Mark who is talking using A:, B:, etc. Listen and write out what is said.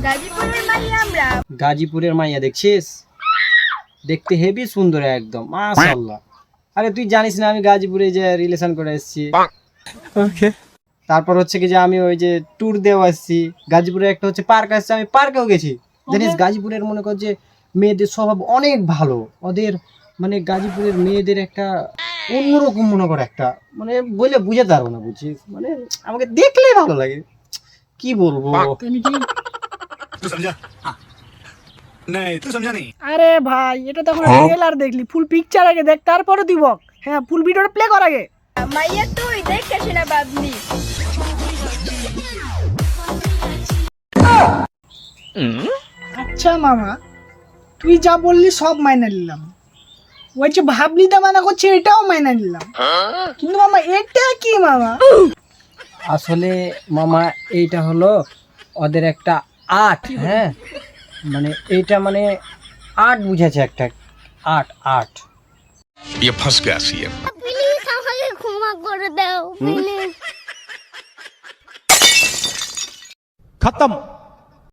A: গাজীপুরের মাইয়া আমরা।
B: গাজীপুরের মাইয়া দেখছিস, দেখতে হেভি সুন্দর একদম মাশাআল্লাহ। আরে তুই জানিস না আমি গাজীপুরে যে রিলেশন করে এসেছি। ওকে, তারপর হচ্ছে কি যে আমি ওই যে ট্যুর দেওয়া আসছি গাজীপুরে, একটা হচ্ছে পার্ক আসছে, আমি পার্কেও গেছি। জানিস গাজীপুরের মনে কর যে মেয়েদের স্বভাব অনেক ভালো, ওদের মানে গাজীপুরের মেয়েদের একটা অন্যরকম মনে কর একটা, মানে বলে বুঝাতে পারবো না, বুঝছিস, মানে আমাকে দেখলেই ভালো লাগে, কি বলবো।
C: আরে ভাই এটা তো এখন ট্রেলার দেখলি, ফুল পিকচার আগে দেখ তারপরে দিব। হ্যাঁ ফুল ভিডিওটা প্লে কর আগে।
A: মাইয়া তুই দেখে না বাদনি।
C: আচ্ছা মামা, তুই যা বললি সব মাইনা নিলাম, ওই যে ভাবলিটা মানা করছে এটাও মাইনা নিলাম, কিন্তু মামা এটা কি মামা?
B: আসলে মামা এইটা হলো ওদের একটা আর্ট, হ্যাঁ মানে এইটা মানে আর্ট বুঝেছে, একটা আর্ট আর্ট।
D: ये फंस गया सीएम।
A: প্লিজ আমাকে ক্ষমা করে দাও প্লিজ।
E: खत्म।